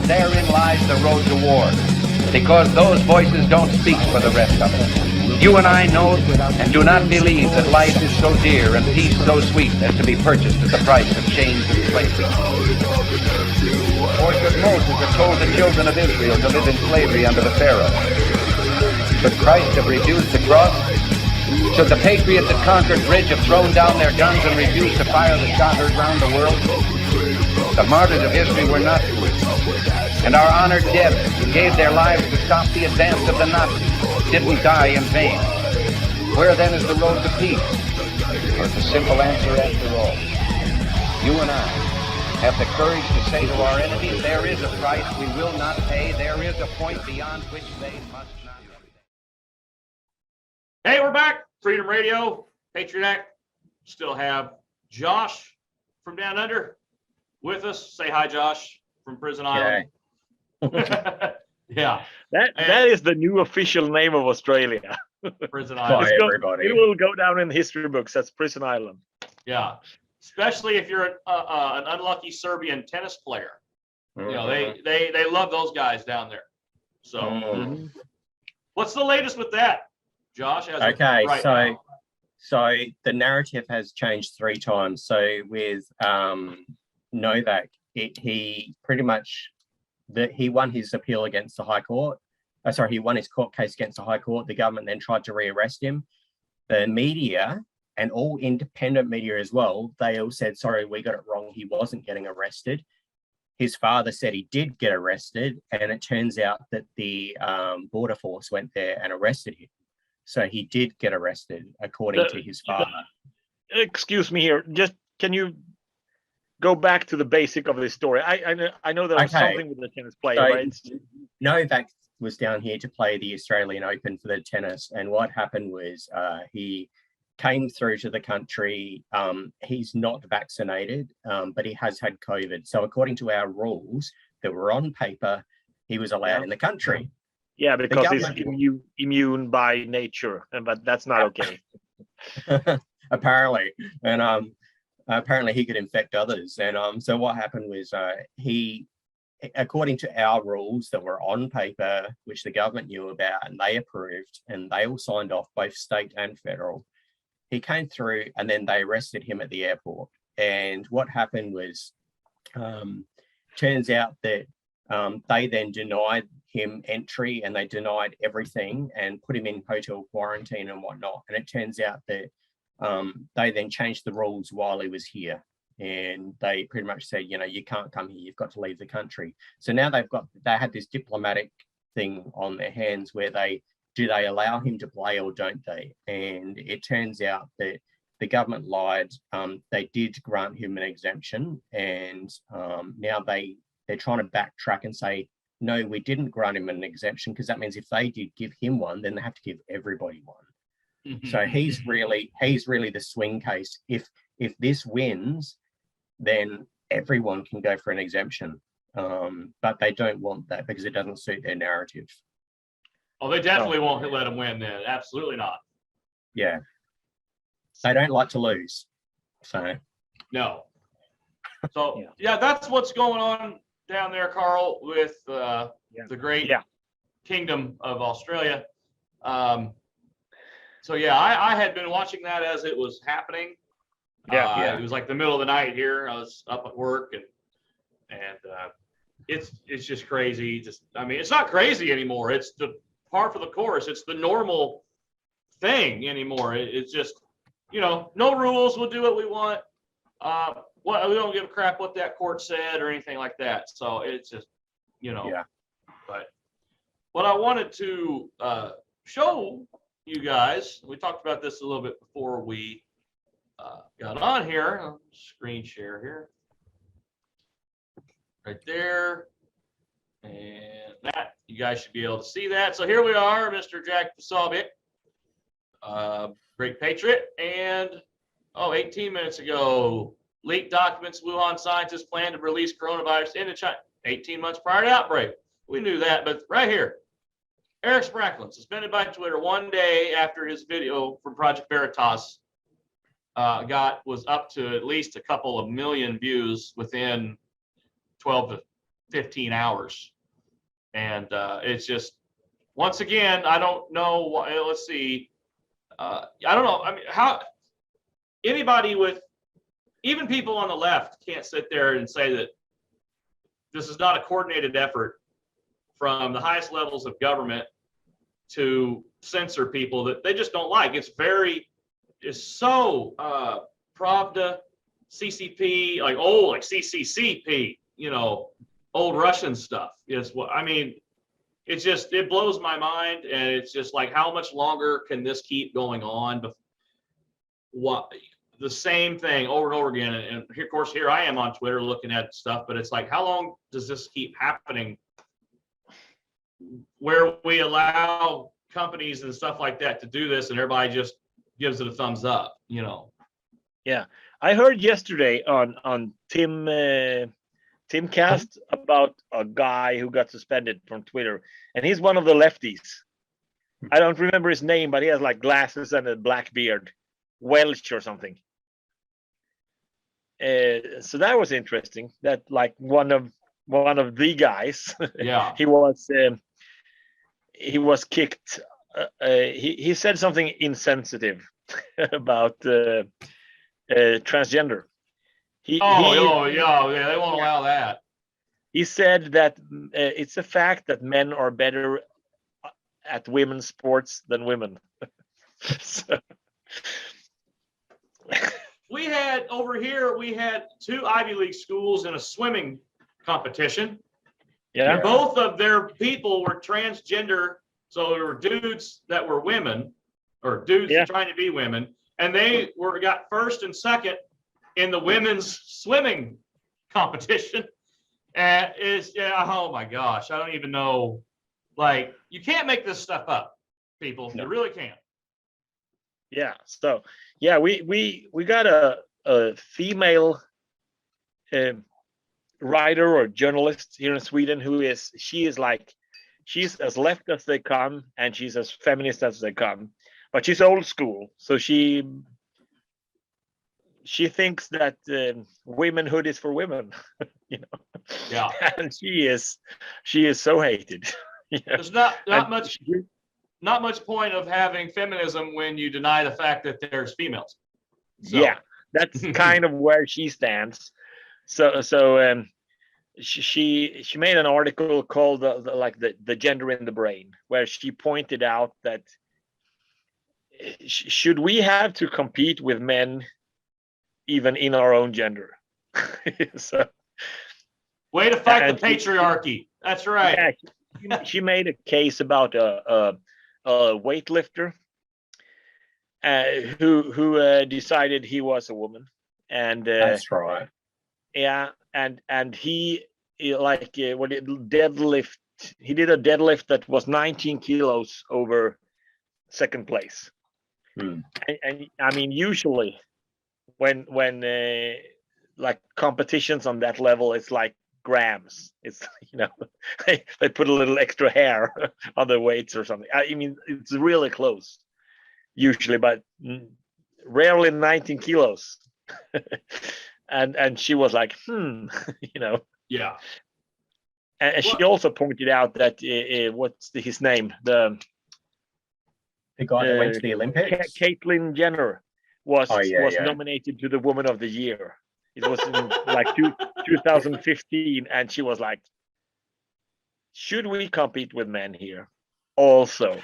therein lies the road to war. Because those voices don't speak for the rest of us. You and I know and do not believe that life is so dear and peace so sweet as to be purchased at the price of chains and slavery. Or should Moses have told the children of Israel to live in slavery under the Pharaoh? Should Christ have refused the cross? Should the patriots at Concord Bridge have thrown down their guns and refused to fire the shot heard round the world? The martyrs of history were not fools. And our honored dead who gave their lives to stop the advance of the Nazis didn't die in vain. Where then is the road to peace? Or the simple answer after all? You and I have the courage to say to our enemies, there is a price we will not pay. There is a point beyond which they must not. Hey, we're back. Freedom Radio, Patriot Act. Still have Josh from Down Under with us. Say hi, Josh, from Prison Island. Yeah. That is the new official name of Australia. Prison Island. Everybody. It will go down in history books. That's Prison Island. Yeah. Especially if you're an unlucky Serbian tennis player. You know, they love those guys down there. So what's the latest with that, Josh? Okay, right so now? so the narrative has changed 3 times. So with Novak, he pretty much he won his appeal against the High Court. He won his court case against the High Court. The government then tried to rearrest him. The media and all independent media as well, they all said, sorry, we got it wrong. He wasn't getting arrested. His father said he did get arrested, and it turns out that the border force went there and arrested him. So he did get arrested, according to his father. Excuse me here. Just can you go back to the basic of this story? I know there was something with the tennis player, right? Novak was down here to play the Australian Open for the tennis, and what happened was he came through to the country. He's not vaccinated, but he has had COVID. So according to our rules that were on paper, he was allowed in the country. Yeah, because he's immune by nature, but that's not okay. Apparently, and apparently he could infect others. And so what happened was he, according to our rules that were on paper, which the government knew about and they approved, and they all signed off, both state and federal, he came through and then they arrested him at the airport. And what happened was, turns out that they then denied him entry, and they denied everything and put him in hotel quarantine and whatnot. And it turns out that they then changed the rules while he was here. And they pretty much said, you know, you can't come here, you've got to leave the country. So now they had this diplomatic thing on their hands where do they allow him to play or don't they? And it turns out that the government lied. They did grant him an exemption, and now they're trying to backtrack and say, no, we didn't grant him an exemption, because that means if they did give him one, then they have to give everybody one. So he's really the swing case. If this wins, then everyone can go for an exemption. But they don't want that because it doesn't suit their narrative. Oh, they definitely won't let him win then. Absolutely not. Yeah. They don't like to lose. So no. So yeah, that's what's going on down there, Carl, with the great kingdom of Australia. So yeah, I had been watching that as it was happening. It was like the middle of the night here. I was up at work, and it's just crazy. I mean, it's not crazy anymore. It's the par for the course. It's the normal thing anymore. It's just, you know, no rules. We'll do what we want. We don't give a crap what that court said or anything like that. So it's just, you know. Yeah. But what I wanted to show you guys, we talked about this a little bit before we got on here. I'll screen share here. Right there. And that, you guys should be able to see that. So here we are, Mr. Jack Posobiec, great patriot. And 18 minutes ago, leaked documents, Wuhan scientists plan to release coronavirus into China 18 months prior to outbreak. We knew that, but right here, Eric Spracklin, suspended by Twitter 1 day after his video from Project Veritas was up to at least a couple of million views within 12 to 15 hours. And it's just, once again, I don't know why. Let's see. I don't know. I mean, how anybody with, even people on the left can't sit there and say that this is not a coordinated effort from the highest levels of government to censor people that they just don't like. It's so Pravda, CCP, like old, like CCCP, you know, old Russian stuff is what, I mean, it's just, it blows my mind. And it's just like, how much longer can this keep going on? What, the same thing over and over again. And of course, here I am on Twitter looking at stuff, but it's like, how long does this keep happening where we allow companies and stuff like that to do this and everybody just gives it a thumbs up, you know? Yeah, I heard yesterday on Timcast about a guy who got suspended from Twitter, and he's one of the lefties. I don't remember his name, but he has like glasses and a black beard, Welsh or something. So that was interesting. That like one of the guys, Yeah, he was kicked. He said something insensitive about transgender. Yeah, they won't allow that. He said that it's a fact that men are better at women's sports than women. So. We had over here, we had 2 Ivy League schools in a swimming competition. Yeah. Both of their people were transgender. So there were dudes that were women, or dudes trying to be women, and they got first and second in the women's swimming competition. And oh my gosh, I don't even know. Like, you can't make this stuff up, people. No. You really can't. Yeah. So yeah, we got a female writer or journalist here in Sweden she's as left as they come, and she's as feminist as they come, but she's old school. So she thinks that womenhood is for women, you know. Yeah. And she is so hated. Yeah. There's not much point of having feminism when you deny the fact that there's females. So. Yeah, that's kind of where she stands. So she made an article called the gender in the brain, where she pointed out that should we have to compete with men even in our own gender? So, way to fight the patriarchy. That's right. Yeah, she made a case about a weightlifter who decided he was a woman, and that's right. Yeah, and he deadlift. He did a deadlift that was 19 kilos over second place. And I mean, usually when like competitions on that level, it's like grams. It's, you know, they put a little extra hair on the weights or something. I mean, it's really close usually, but rarely 19 kilos. And she was like, you know. Yeah. And she also pointed out that what's his name? The guy that went to the Olympics. Caitlyn Jenner was nominated to the Woman of the Year. It was in like 2015, and she was like, "Should we compete with men here? Also,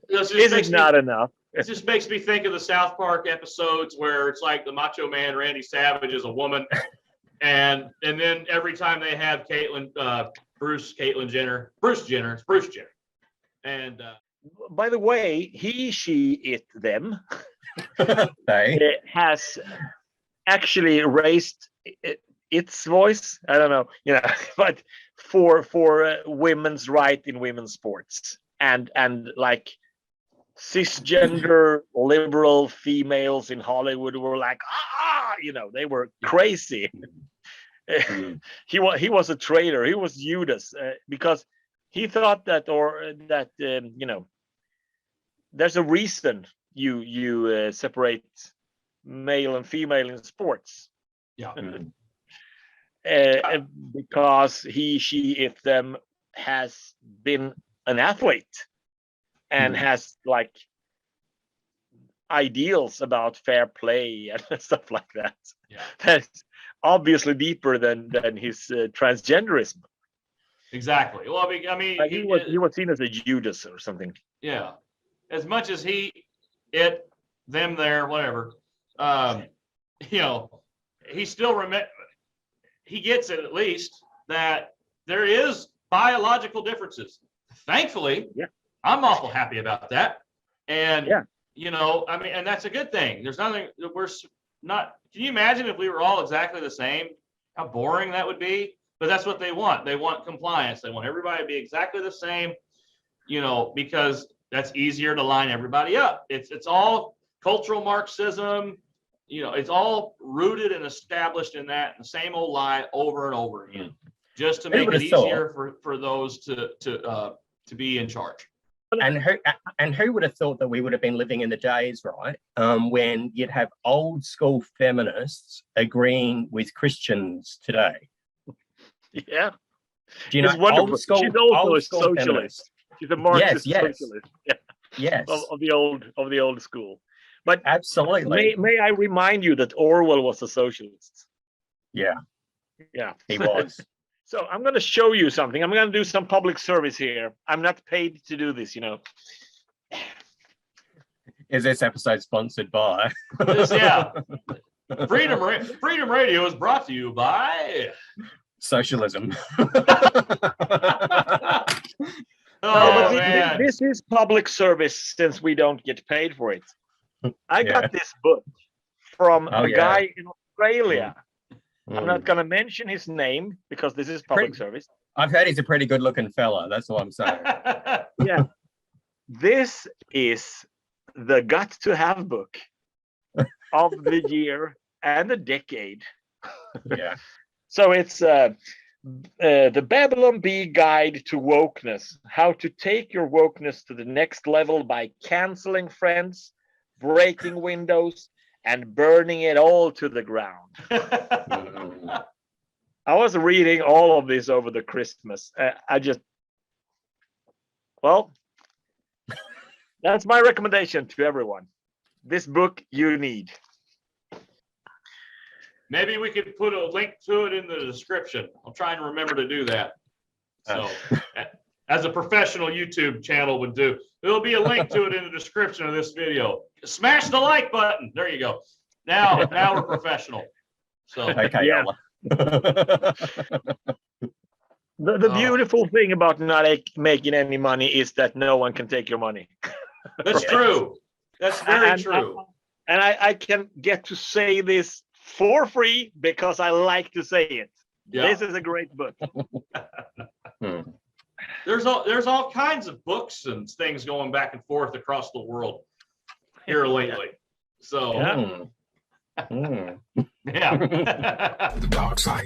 is it not enough?" It just makes me think of the South Park episodes where it's like the Macho Man Randy Savage is a woman, and then every time they have Bruce Jenner, and by the way, he, she, it, them has actually raised its voice. I don't know, you know, but for women's right in women's sports, and like cisgender liberal females in Hollywood were like, you know, they were crazy. He was a traitor. He was Judas because he thought that you know, there's a reason you separate male and female in sports. Yeah. because he, she, it, them has been an athlete and has like ideals about fair play and stuff like that. Yeah. That's obviously deeper than his transgenderism. Exactly. Well, I mean, Like he was seen as a Judas or something. yeah. As much as he, it, them, there, whatever, you know, he still he gets it at least that there is biological differences. Thankfully, Yeah. I'm awful happy about that. And, Yeah. you know, I mean, and that's a good thing. There's nothing, we're not, can you imagine if we were all exactly the same? How boring that would be? But that's what they want. They want compliance. They want everybody to be exactly the same, you know, because that's easier to line everybody up. It's all cultural Marxism. You know, it's all rooted and established in that the same old lie over and over again, just to make it easier for those to be in charge. And who would have thought that we would have been living in the days, right, when you'd have old school feminists agreeing with Christians today? Yeah. Do you know, it's wonderful. old school, she's also a school socialist. feminist. She's a Marxist Yes. socialist. Yeah. Yes, Of the old school. But absolutely. may I remind you that Orwell was a socialist? Yeah, Yeah, he was. So I'm going to show you something. I'm going to do some public service here. I'm not paid to do this, you know. Is this episode sponsored by? Yeah. Freedom Radio is brought to you by Socialism. Oh, man. This is public service since we don't get paid for it. I got this book from a guy in Australia. I'm not going to mention his name because this is public service. I've heard he's a pretty good looking fella. That's all I'm saying. Yeah. This is the Got to Have book of the year and the decade. Yeah. So it's the Babylon Bee Guide to Wokeness, how to take your wokeness to the next level by canceling friends, breaking windows, and burning it all to the ground. I was reading all of this over the Christmas. That's my recommendation to everyone. This book you need. Maybe we could put a link to it in the description. I'll try and remember to do that. So, as a professional YouTube channel would do, there'll be a link to it in the description of this video. Smash the like button. There you go. Now we're professional. So, okay, yeah. The beautiful thing about not making any money is that no one can take your money. That's true. That's very true. And I can get to say this for free because I like to say it. Yeah. This is a great book. There's all kinds of books and things going back and forth across the world here lately. So yeah. The dark side.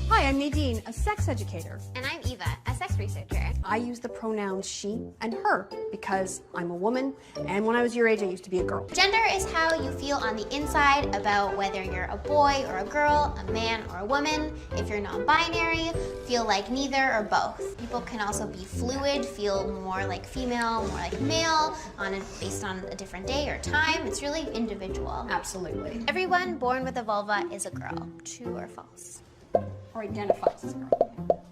Hi, I'm Nadine, a sex educator. And I'm Eva, a sex researcher. I use the pronouns she and her because I'm a woman, and when I was your age, I used to be a girl. Gender is how you feel on the inside about whether you're a boy or a girl, a man or a woman. If you're non-binary, feel like neither or both. People can also be fluid, feel more like female, more like male, based on a different day or time. It's really individual. Absolutely. Everyone born with a vulva is a girl. True or false? Or identifies as a girl.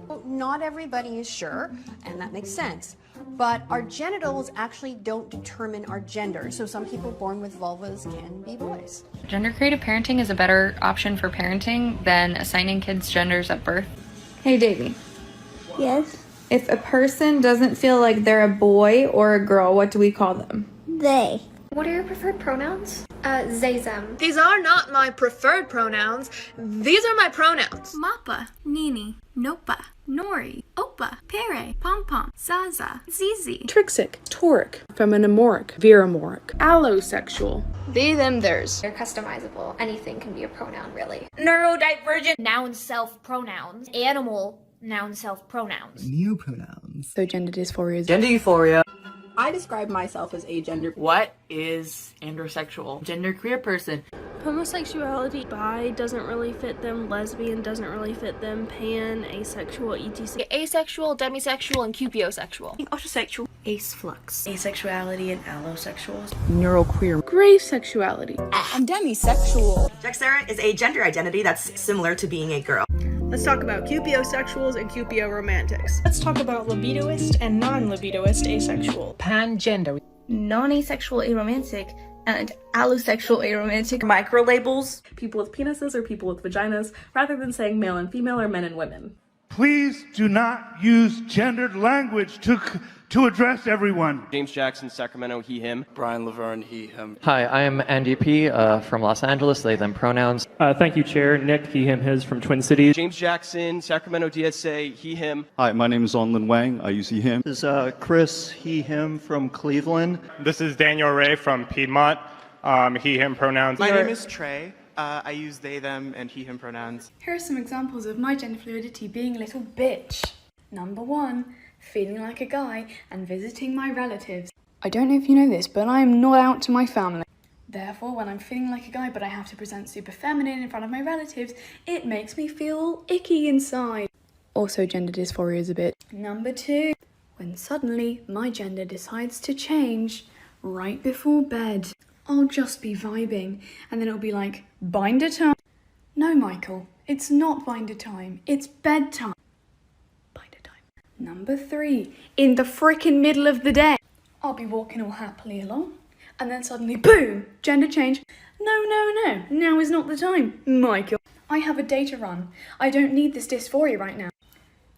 Well, not everybody is sure, and that makes sense. But our genitals actually don't determine our gender. So some people born with vulvas can be boys. Gender creative parenting is a better option for parenting than assigning kids genders at birth. Hey, Davey. Yes. If a person doesn't feel like they're a boy or a girl, what do we call them? They. What are your preferred pronouns? They, them. These are not my preferred pronouns. These are my pronouns. Mappa, Nini, Nopa, Nori, Opa, Pere, Pom-Pom, Zaza, Zizi. Trixic, toric, feminomoric, viramoric, allosexual. They, them, theirs. They're customizable. Anything can be a pronoun, really. Neurodivergent, noun self pronouns, animal Noun self pronouns. Neopronouns. So gender dysphoria is Gender euphoria. I describe myself as agender. What is androsexual? Genderqueer person. Homosexuality, bi doesn't really fit them, lesbian doesn't really fit them, pan, asexual, etc. Asexual, demisexual, and cupiosexual. Autosexual. Ace flux. Asexuality and allosexuals. Neuroqueer. Gray sexuality. I'm demisexual. Jexera is a gender identity that's similar to being a girl. Let's talk about cupiosexuals and cupio-romantics. Let's talk about libidoist and non-libidoist asexual. Pangender. Non-asexual aromantic and allosexual aromantic. Micro-labels. People with penises or people with vaginas, rather than saying male and female or men and women. Please do not use gendered language to address everyone. James Jackson, Sacramento, he, him. Brian Laverne, he, him. Hi, I am Andy P. From Los Angeles, they, them pronouns. Thank you, Chair. Nick, he, him, his from Twin Cities. James Jackson, Sacramento DSA, he, him. Hi, my name is Onlin Wang. I use he, him. This is Chris, he, him from Cleveland. This is Daniel Ray from Piedmont, he, him pronouns. My name is Trey. I use they, them, and he, him pronouns. Here are some examples of my gender fluidity being a little bitch. Number 1, feeling like a guy and visiting my relatives. I don't know if you know this, but I am not out to my family. Therefore, when I'm feeling like a guy but I have to present super feminine in front of my relatives, it makes me feel icky inside. Also, gender dysphoria is a bit. Number 2, when suddenly my gender decides to change right before bed. I'll just be vibing, and then it'll be like, binder time. No, Michael, it's not binder time, it's bedtime. Binder time. Number 3, in the frickin' middle of the day. I'll be walking all happily along, and then suddenly, boom, gender change. No, now is not the time, Michael. I have a data run. I don't need this dysphoria right now.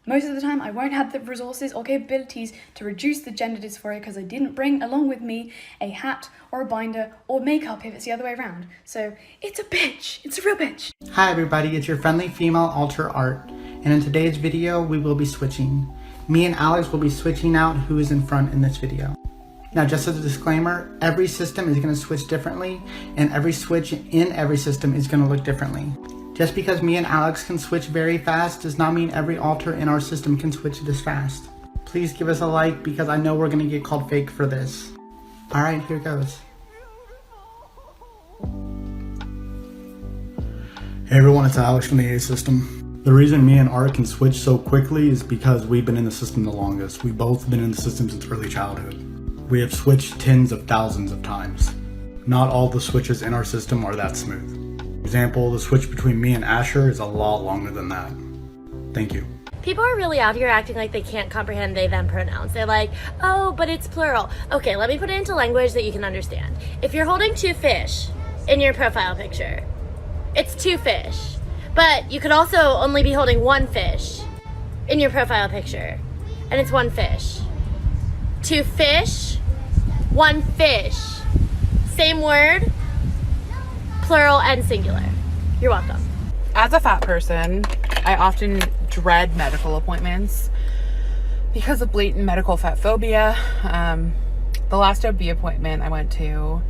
Most of the time, I won't have the resources or capabilities to reduce the gender dysphoria because I didn't bring along with me a hat or a binder or makeup if it's the other way around. So it's a bitch. It's a real bitch. Hi everybody, it's your friendly female alter art. And in today's video, we will be switching. Me and Alex will be switching out who is in front in this video. Now, just as a disclaimer, every system is going to switch differently, and every switch in every system is going to look differently. Just because me and Alex can switch very fast does not mean every alter in our system can switch this fast. Please give us a like because I know we're going to get called fake for this. Alright, here goes. Hey everyone, it's Alex from the A system. The reason me and Art can switch so quickly is because we've been in the system the longest. We've both been in the system since early childhood. We have switched tens of thousands of times. Not all the switches in our system are that smooth. For example, the switch between me and Asher is a lot longer than that. Thank you. People are really out here acting like they can't comprehend they, them pronouns. They're like, oh, but it's plural. Okay, let me put it into language that you can understand. If you're holding 2 fish in your profile picture, it's 2 fish. But you could also only be holding 1 fish in your profile picture, and it's 1 fish. 2 fish, 1 fish. Same word, plural and singular. You're welcome. As a fat person, I often dread medical appointments because of blatant medical fat phobia. The last OB appointment I went to,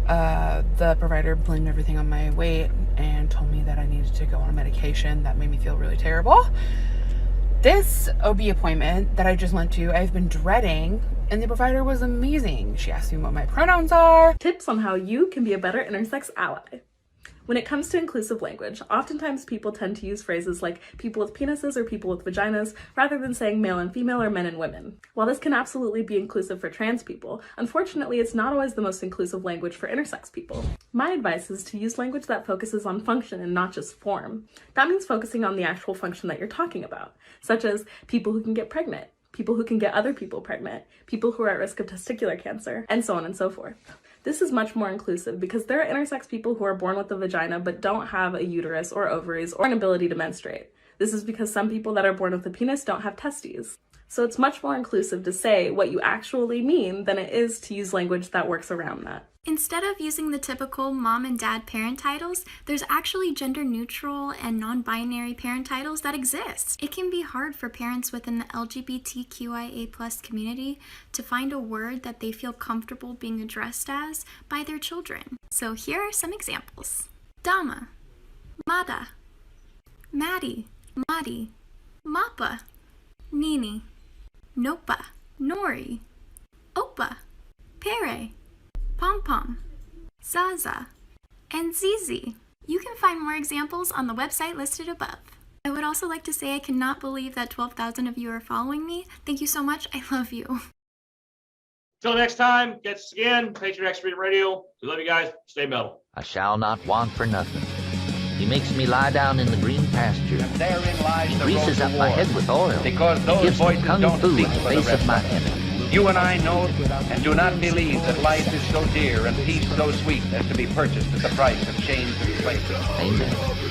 the provider blamed everything on my weight and told me that I needed to go on a medication that made me feel really terrible. This OB appointment that I just went to, I've been dreading, and the provider was amazing. She asked me what my pronouns are. Tips on how you can be a better intersex ally. When it comes to inclusive language, oftentimes people tend to use phrases like people with penises or people with vaginas rather than saying male and female or men and women. While this can absolutely be inclusive for trans people, unfortunately it's not always the most inclusive language for intersex people. My advice is to use language that focuses on function and not just form. That means focusing on the actual function that you're talking about, such as people who can get pregnant, people who can get other people pregnant, people who are at risk of testicular cancer, and so on and so forth. This is much more inclusive because there are intersex people who are born with a vagina but don't have a uterus or ovaries or an ability to menstruate. This is because some people that are born with a penis don't have testes. So it's much more inclusive to say what you actually mean than it is to use language that works around that. Instead of using the typical mom and dad parent titles, there's actually gender neutral and non-binary parent titles that exist. It can be hard for parents within the LGBTQIA+ community to find a word that they feel comfortable being addressed as by their children. So here are some examples. Dama, Mada, Maddie, Madi, Mappa, Nini, Nopa, Nori, Opa, Pere, Pom Pom, Zaza, and Zizi. You can find more examples on the website listed above. I would also like to say I cannot believe that 12,000 of you are following me. Thank you so much. I love you. Till next time, catch us again. Patriot Expert Radio. We love you guys. Stay metal. I shall not want for nothing. He makes me lie down in the green pasture. And therein lies he greases up my head with oil. Because those voices don't speak for the rest of my enemy. You and I know and do not believe that life is so dear and peace so sweet as to be purchased at the price of chains and slavery. Amen.